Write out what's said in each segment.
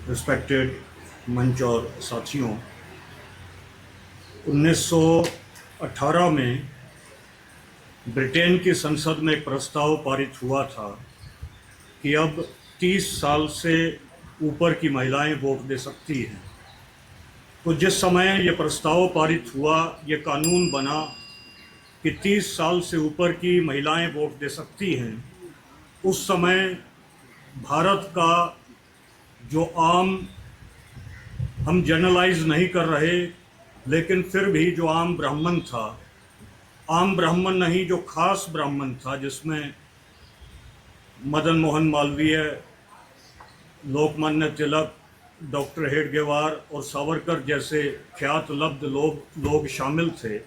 Respected मंच और साथियों, 1918 में ब्रिटेन की संसद में एक प्रस्ताव पारित हुआ था कि अब 30 साल से ऊपर की महिलाएं वोट दे सकती हैं। तो जिस समय ये प्रस्ताव पारित हुआ, ये कानून बना कि 30 साल से ऊपर की महिलाएं वोट दे सकती हैं, उस समय भारत का जो हम जनरलाइज नहीं कर रहे, लेकिन फिर भी जो आम ब्राह्मण था, आम ब्राह्मण नहीं, जो खास ब्राह्मण था, जिसमें मदन मोहन मालवीय, लोकमान्य तिलक, डॉक्टर हेडगेवार और सावरकर जैसे ख्यात लब्ध लोग शामिल थे,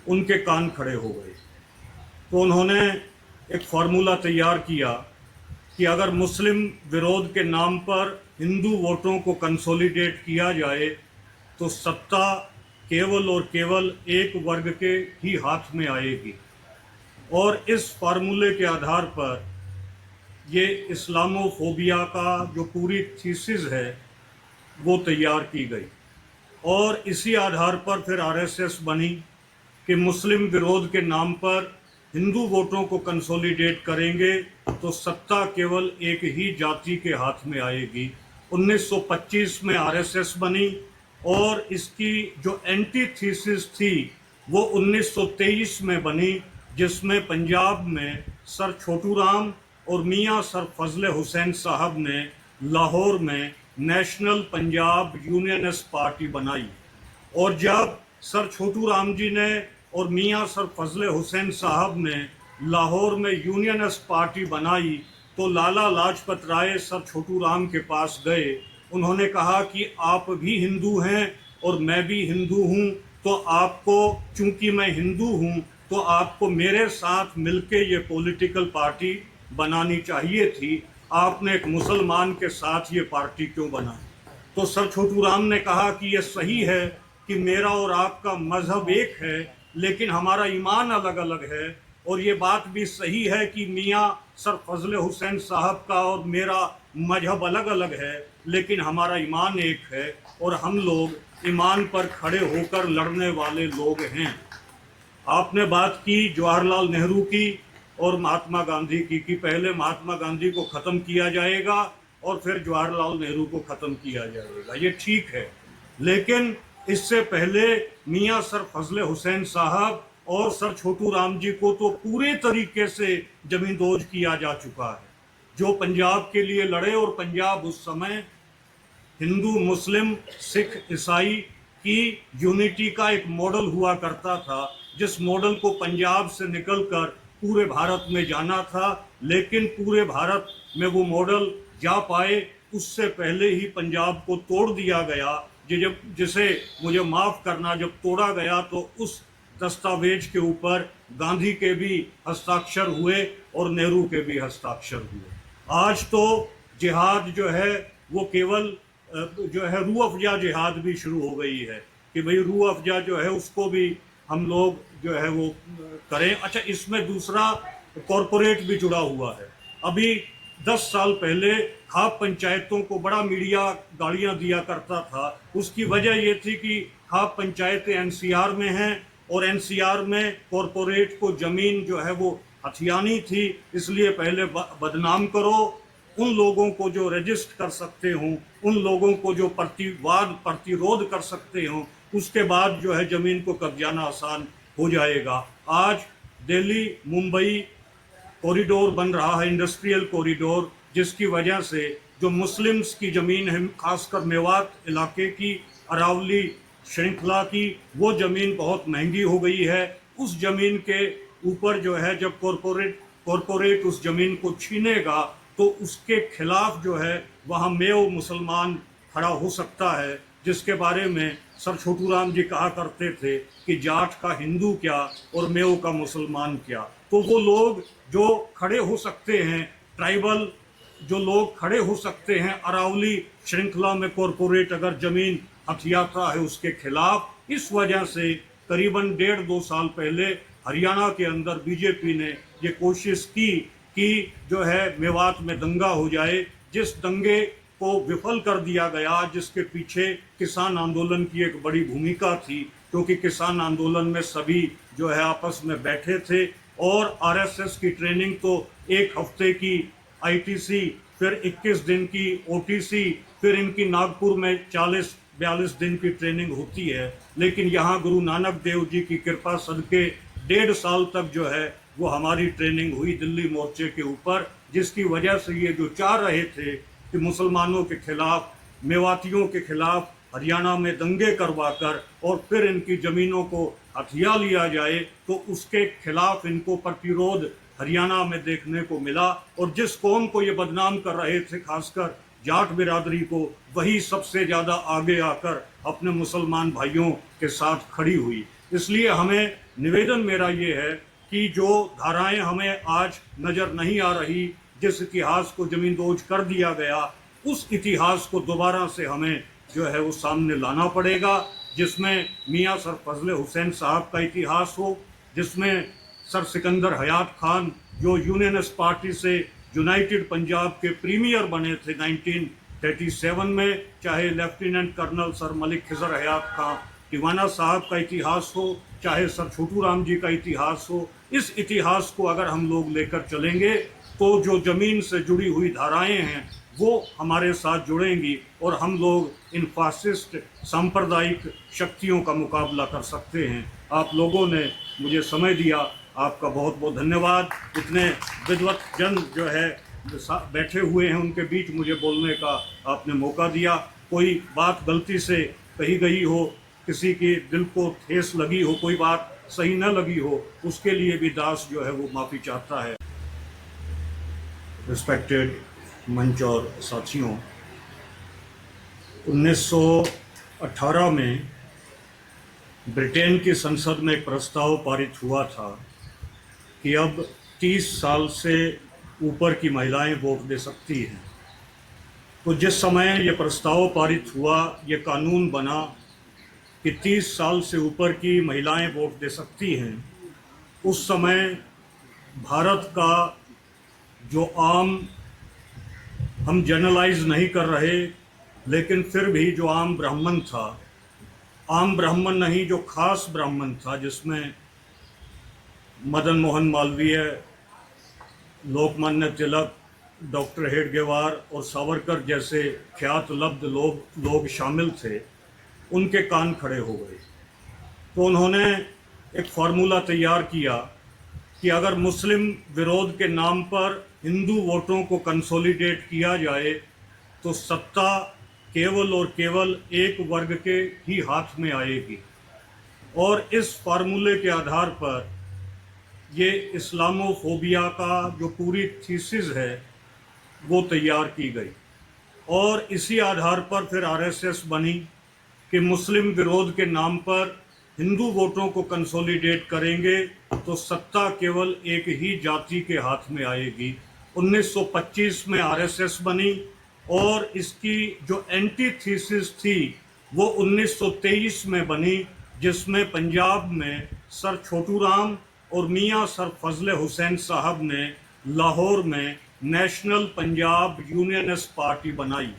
उनके कान खड़े हो गए। तो उन्होंने एक फार्मूला तैयार किया कि अगर मुस्लिम विरोध के नाम पर हिंदू वोटों को कंसोलिडेट किया जाए तो सत्ता केवल और केवल एक वर्ग के ही हाथ में आएगी। और इस फार्मूले के आधार पर ये इस्लामोफोबिया का जो पूरी थीसिस है वो तैयार की गई, और इसी आधार पर फिर आरएसएस बनी कि मुस्लिम विरोध के नाम पर हिंदू वोटों को कंसोलिडेट करेंगे तो सत्ता केवल एक ही जाति के हाथ में आएगी। 1925 में आरएसएस बनी, और इसकी जो एंटी थीसिस थी वो 1923 में बनी, जिसमें पंजाब में सर छोटू राम और मियां सर फजले हुसैन साहब ने लाहौर में नेशनल पंजाब यूनियनिस्ट पार्टी बनाई। और जब सर छोटू राम जी ने और मियां सर फजले हुसैन साहब ने लाहौर में यूनियनिस्ट पार्टी बनाई, तो लाला लाजपत राय सर छोटू राम के पास गए। उन्होंने कहा कि आप भी हिंदू हैं और मैं भी हिंदू हूं, तो आपको, चूंकि मैं हिंदू हूं, तो आपको मेरे साथ मिलके ये पॉलिटिकल पार्टी बनानी चाहिए थी। आपने एक मुसलमान के साथ ये पार्टी क्यों बनाई? तो सर छोटू राम ने कहा कि ये सही है कि मेरा और आपका मजहब एक है, लेकिन हमारा ईमान अलग अलग है। और ये बात भी सही है कि मियाँ सर फजले हुसैन साहब का और मेरा मजहब अलग अलग है, लेकिन हमारा ईमान एक है, और हम लोग ईमान पर खड़े होकर लड़ने वाले लोग हैं। आपने बात की जवाहरलाल नेहरू की और महात्मा गांधी की, कि पहले महात्मा गांधी को ख़त्म किया जाएगा और फिर जवाहरलाल नेहरू को ख़त्म किया जाएगा। ये ठीक है, लेकिन इससे पहले मियां सर फजले हुसैन साहब और सर छोटू राम जी को तो पूरे तरीके से जमींदोज किया जा चुका है, जो पंजाब के लिए लड़े। और पंजाब उस समय हिंदू, मुस्लिम, सिख, ईसाई की यूनिटी का एक मॉडल हुआ करता था, जिस मॉडल को पंजाब से निकलकर पूरे भारत में जाना था। लेकिन पूरे भारत में वो मॉडल जा पाए उससे पहले ही पंजाब को तोड़ दिया गया। जिसे मुझे माफ़ करना, जब तोड़ा गया तो उस दस्तावेज के ऊपर गांधी के भी हस्ताक्षर हुए और नेहरू के भी हस्ताक्षर हुए। आज तो जिहाद जो है वो केवल जो है रूह अफ़जा जिहाद भी शुरू हो गई है कि भाई रूह अफ़जा जो है उसको भी हम लोग जो है वो करें। अच्छा, इसमें दूसरा कॉरपोरेट भी जुड़ा हुआ है। अभी 10 साल पहले खाप पंचायतों को बड़ा मीडिया गालियां दिया करता था। उसकी वजह ये थी कि खाप पंचायतें एनसीआर में हैं, और एनसीआर में कॉरपोरेट को ज़मीन जो है वो हथियानी थी, इसलिए पहले बदनाम करो उन लोगों को जो रजिस्ट कर सकते हों, उन लोगों को जो प्रतिरोध कर सकते हों, उसके बाद जो है ज़मीन को कब्जाना आसान हो जाएगा। आज दिल्ली मुंबई कॉरिडोर बन रहा है, इंडस्ट्रियल कॉरिडोर, जिसकी वजह से जो मुस्लिम्स की ज़मीन है, खासकर मेवात इलाके की, अरावली श्रृंखला की, वो ज़मीन बहुत महंगी हो गई है। उस ज़मीन के ऊपर जो है जब कॉरपोरेट उस ज़मीन को छीनेगा तो उसके खिलाफ जो है वहाँ मेव मुसलमान खड़ा हो सकता है, जिसके बारे में सर छोटू राम जी कहा करते थे कि जाट का हिंदू क्या और मेव का मुसलमान क्या। तो वो लोग जो खड़े हो सकते हैं, ट्राइबल जो लोग खड़े हो सकते हैं अरावली श्रृंखला में कॉरपोरेट अगर ज़मीन हथियाता है उसके खिलाफ, इस वजह से करीबन 1.5-2 साल पहले हरियाणा के अंदर बीजेपी ने ये कोशिश की कि जो है मेवात में दंगा हो जाए। जिस दंगे को विफल कर दिया गया, जिसके पीछे किसान आंदोलन की एक बड़ी भूमिका थी, क्योंकि किसान आंदोलन में सभी जो है आपस में बैठे थे और आरएसएस की ट्रेनिंग तो एक हफ्ते की आईटीसी, फिर 21 दिन की ओटीसी, फिर इनकी नागपुर में 40-42 दिन की ट्रेनिंग होती है। लेकिन यहाँ गुरु नानक देव जी की कृपा सदके 1.5 साल तक जो है वो हमारी ट्रेनिंग हुई दिल्ली मोर्चे के ऊपर, जिसकी वजह से ये जो चाह रहे थे कि मुसलमानों के खिलाफ, मेवातियों के खिलाफ हरियाणा में दंगे करवाकर और फिर इनकी ज़मीनों को हथिया लिया जाए, तो उसके खिलाफ इनको प्रतिरोध हरियाणा में देखने को मिला। और जिस कौम को ये बदनाम कर रहे थे, खासकर जाट बिरादरी को, वही सबसे ज़्यादा आगे आकर अपने मुसलमान भाइयों के साथ खड़ी हुई। इसलिए हमें निवेदन मेरा ये है कि जो धाराएं हमें आज नज़र नहीं आ रही, जिस इतिहास को ज़मींदोज कर दिया गया, उस इतिहास को दोबारा से हमें जो है वो सामने लाना पड़ेगा, जिसमें मियाँ सर फजल हुसैन साहब का इतिहास हो, जिसमें सर सिकंदर हयात खान जो यूनियनिस्ट पार्टी से यूनाइटेड पंजाब के प्रीमियर बने थे 1937 में, चाहे lieutenant colonel sir Malik Khizar Hayat Khan Tiwana Sahab का इतिहास हो, चाहे सर छोटू राम जी का इतिहास हो। इस इतिहास को अगर हम लोग लेकर चलेंगे तो जो ज़मीन से जुड़ी हुई धाराएं हैं वो हमारे साथ जुड़ेंगी और हम लोग इन फासिस्ट सांप्रदायिक शक्तियों का मुकाबला कर सकते हैं। आप लोगों ने मुझे समय दिया, आपका बहुत बहुत धन्यवाद। इतने विद्वत जन जो है बैठे हुए हैं, उनके बीच मुझे बोलने का आपने मौका दिया। कोई बात गलती से कही गई हो, किसी के दिल को ठेस लगी हो, कोई बात सही न लगी हो, उसके लिए भी दास जो है वो माफ़ी चाहता है। रिस्पेक्टेड मंच और साथियों, 1918 में ब्रिटेन की संसद में एक प्रस्ताव पारित हुआ था कि अब 30 साल से ऊपर की महिलाएं वोट दे सकती हैं। तो जिस समय ये प्रस्ताव पारित हुआ, ये कानून बना कि 30 साल से ऊपर की महिलाएं वोट दे सकती हैं, उस समय भारत का जो आम, हम जनरलाइज नहीं कर रहे, लेकिन फिर भी जो आम ब्राह्मण था, आम ब्राह्मण नहीं, जो खास ब्राह्मण था, जिसमें मदन मोहन मालवीय, लोकमान्य तिलक, डॉक्टर हेडगेवार और सावरकर जैसे ख्यात लब्ध लोग शामिल थे, उनके कान खड़े हो गए। तो उन्होंने एक फार्मूला तैयार किया कि अगर मुस्लिम विरोध के नाम पर हिंदू वोटों को कंसोलिडेट किया जाए तो सत्ता केवल और केवल एक वर्ग के ही हाथ में आएगी। और इस फार्मूले के आधार पर ये इस्लामोफोबिया का जो पूरी थीसिस है वो तैयार की गई, और इसी आधार पर फिर आरएसएस बनी कि मुस्लिम विरोध के नाम पर हिंदू वोटों को कंसोलिडेट करेंगे तो सत्ता केवल एक ही जाति के हाथ में आएगी। 1925 में आरएसएस बनी और इसकी जो एंटी थीसिस थी वो 1923 में बनी, जिसमें पंजाब में सर छोटू राम और मियाँ सर फजल हुसैन साहब ने लाहौर में नेशनल पंजाब यूनियनिस्ट पार्टी बनाई।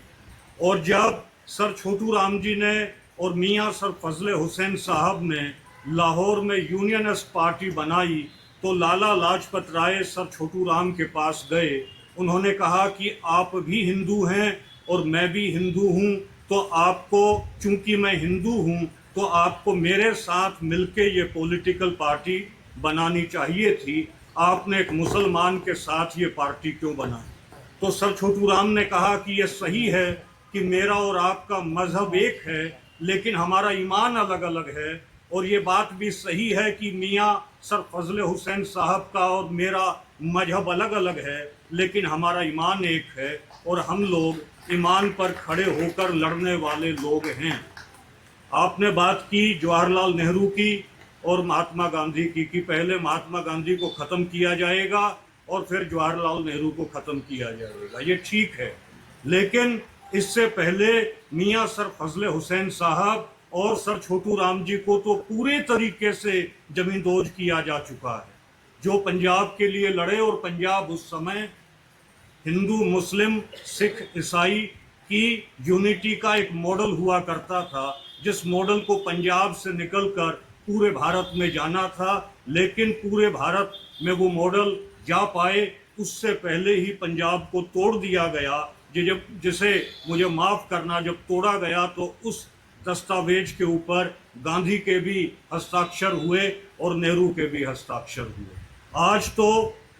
और जब सर छोटू राम जी ने और मियाँ सर फजल हुसैन साहब ने लाहौर में यूनियनिस्ट पार्टी बनाई तो लाला लाजपत राय सर छोटू राम के पास गए। उन्होंने कहा कि आप भी हिंदू हैं और मैं भी हिंदू हूं, तो आपको, चूंकि मैं हिंदू हूं, तो आपको मेरे साथ मिलके ये पॉलिटिकल पार्टी बनानी चाहिए थी। आपने एक मुसलमान के साथ ये पार्टी क्यों बनाई? तो सर छोटू राम ने कहा कि ये सही है कि मेरा और आपका मजहब एक है, लेकिन हमारा ईमान अलग अलग है। और ये बात भी सही है कि मियाँ सर फजल हुसैन साहब का और मेरा मजहब अलग अलग है, लेकिन हमारा ईमान एक है और हम लोग ईमान पर खड़े होकर लड़ने वाले लोग हैं। आपने बात की जवाहरलाल नेहरू की और महात्मा गांधी की कि पहले महात्मा गांधी को ख़त्म किया जाएगा और फिर जवाहरलाल नेहरू को ख़त्म किया जाएगा। ये ठीक है, लेकिन इससे पहले मियाँ सर फजल हुसैन साहब और सर छोटू राम जी को तो पूरे तरीके से ज़मींदोज किया जा चुका है। जो पंजाब के लिए लड़े, और पंजाब उस समय हिंदू, मुस्लिम, सिख, ईसाई कि यूनिटी का एक मॉडल हुआ करता था, जिस मॉडल को पंजाब से निकलकर पूरे भारत में जाना था, लेकिन पूरे भारत में वो मॉडल जा पाए उससे पहले ही पंजाब को तोड़ दिया गया। जिसे मुझे माफ़ करना, जब तोड़ा गया तो उस दस्तावेज के ऊपर गांधी के भी हस्ताक्षर हुए और नेहरू के भी हस्ताक्षर हुए। आज तो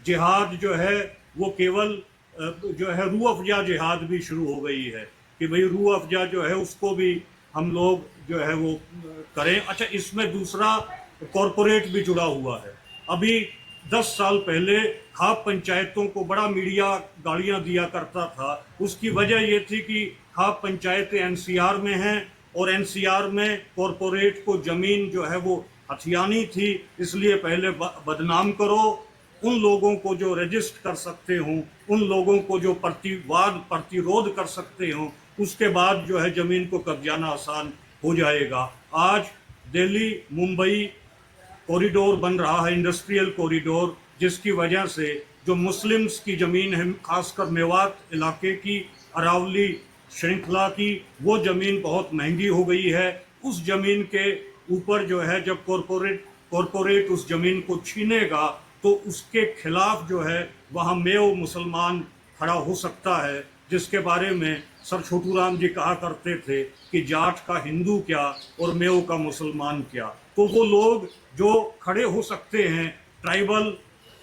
जिहाद जो है वो केवल जो है रूह अफ़जा जिहाद भी शुरू हो गई है कि भाई रूह अफ़जा जो है उसको भी हम लोग जो है वो करें। अच्छा, इसमें दूसरा कॉरपोरेट भी जुड़ा हुआ है। अभी 10 साल पहले खाप पंचायतों को बड़ा मीडिया गालियां दिया करता था। उसकी वजह ये थी कि खाप पंचायतें एनसीआर में हैं और एनसीआर में कॉरपोरेट को ज़मीन जो है वो हथियानी थी, इसलिए पहले बदनाम करो उन लोगों को जो रजिस्ट कर सकते हों, उन लोगों को जो प्रतिरोध कर सकते हों, उसके बाद जो है ज़मीन को कब्जाना आसान हो जाएगा। आज दिल्ली मुंबई कॉरिडोर बन रहा है, इंडस्ट्रियल कॉरिडोर, जिसकी वजह से जो मुस्लिम्स की ज़मीन है, खासकर मेवात इलाके की, अरावली श्रृंखला की, वो ज़मीन बहुत महंगी हो गई है। उस ज़मीन के ऊपर जो है जब कॉरपोरेट उस ज़मीन को छीनेगा तो उसके खिलाफ जो है वहाँ मेव मुसलमान खड़ा हो सकता है, जिसके बारे में सर छोटू राम जी कहा करते थे कि जाट का हिंदू क्या और मेव का मुसलमान क्या। तो वो लोग जो खड़े हो सकते हैं, ट्राइबल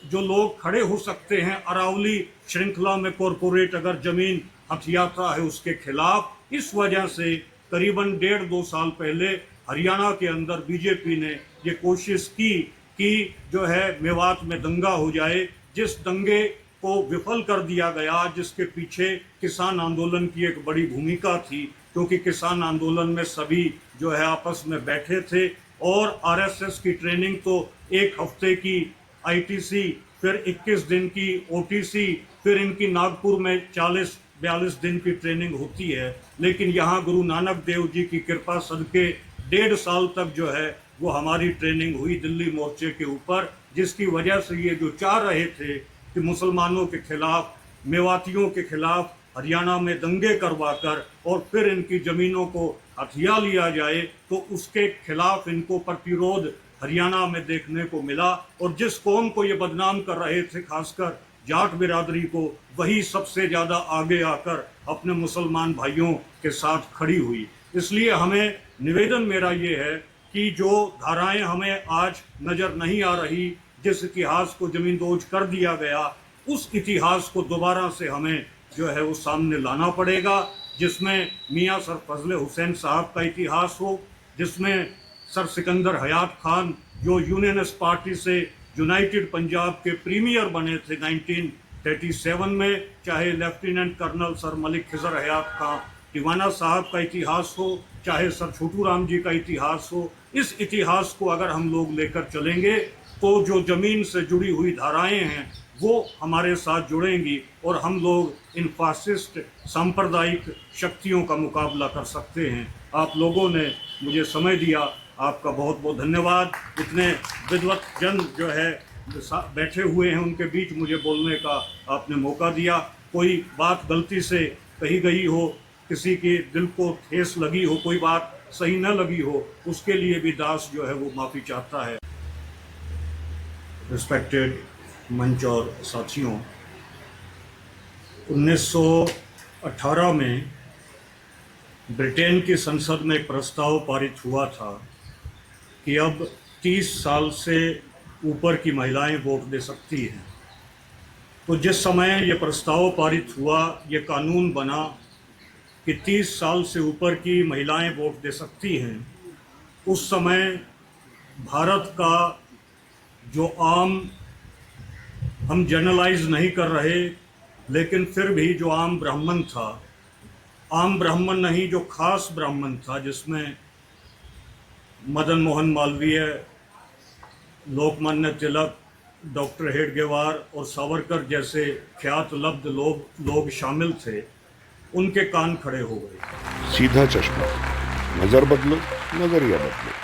जो लोग खड़े हो सकते हैं अरावली श्रृंखला में कॉरपोरेट अगर ज़मीन हथियाता है उसके खिलाफ, इस वजह से करीबन 1.5-2 साल पहले हरियाणा के अंदर बीजेपी ने ये कोशिश की कि जो है मेवात में दंगा हो जाए, जिस दंगे को विफल कर दिया गया, जिसके पीछे किसान आंदोलन की एक बड़ी भूमिका थी, क्योंकि किसान आंदोलन में सभी जो है आपस में बैठे थे और आरएसएस की ट्रेनिंग तो 1 हफ्ते की आईटीसी, फिर 21 दिन की ओटीसी, फिर इनकी नागपुर में 40-42 दिन की ट्रेनिंग होती है। लेकिन यहाँ गुरु नानक देव जी की कृपा सदके 1.5 साल तक जो है वो हमारी ट्रेनिंग हुई दिल्ली मोर्चे के ऊपर, जिसकी वजह से ये जो चाह रहे थे कि मुसलमानों के खिलाफ, मेवातियों के खिलाफ हरियाणा में दंगे करवाकर और फिर इनकी ज़मीनों को हथिया लिया जाए, तो उसके खिलाफ इनको प्रतिरोध हरियाणा में देखने को मिला। और जिस कौम को ये बदनाम कर रहे थे, खासकर जाट बिरादरी को, वही सबसे ज़्यादा आगे आकर अपने मुसलमान भाइयों के साथ खड़ी हुई। इसलिए हमें निवेदन मेरा ये है कि जो धाराएं हमें आज नज़र नहीं आ रही, जिस इतिहास को ज़मींदोज कर दिया गया, उस इतिहास को दोबारा से हमें जो है वो सामने लाना पड़ेगा, जिसमें मियाँ सर फजले हुसैन साहब का इतिहास हो, जिसमें सर सिकंदर हयात खान जो यूनियनिस्ट पार्टी से यूनाइटेड पंजाब के प्रीमियर बने थे 1937 में, चाहे lieutenant colonel sir Malik Khizar Hayat Khan Tiwana Sahab का इतिहास हो, चाहे सर छोटू राम जी का इतिहास हो। इस इतिहास को अगर हम लोग लेकर चलेंगे तो जो ज़मीन से जुड़ी हुई धाराएं हैं वो हमारे साथ जुड़ेंगी और हम लोग इन फासिस्ट सांप्रदायिक शक्तियों का मुकाबला कर सकते हैं। आप लोगों ने मुझे समय दिया, आपका बहुत बहुत धन्यवाद। इतने विद्वत जन जो है बैठे हुए हैं, उनके बीच मुझे बोलने का आपने मौका दिया। कोई बात गलती से कही गई हो, किसी के दिल को ठेस लगी हो, कोई बात सही न लगी हो, उसके लिए भी दास जो है वो माफ़ी चाहता है। रिस्पेक्टेड मंच और साथियों, 1918 में ब्रिटेन की संसद में एक प्रस्ताव पारित हुआ था कि अब 30 साल से ऊपर की महिलाएं वोट दे सकती हैं। तो जिस समय ये प्रस्ताव पारित हुआ, ये कानून बना कि 30 साल से ऊपर की महिलाएं वोट दे सकती हैं, उस समय भारत का जो आम, हम जनरलाइज नहीं कर रहे, लेकिन फिर भी जो आम ब्राह्मण था, आम ब्राह्मण नहीं, जो खास ब्राह्मण था, जिसमें मदन मोहन मालवीय, लोकमान्य तिलक, डॉक्टर हेडगेवार और सावरकर जैसे ख्यात लब्ध लोग शामिल थे, उनके कान खड़े हो गए। सीधा चश्मा, नजर बदलो, नजरिया बदलो।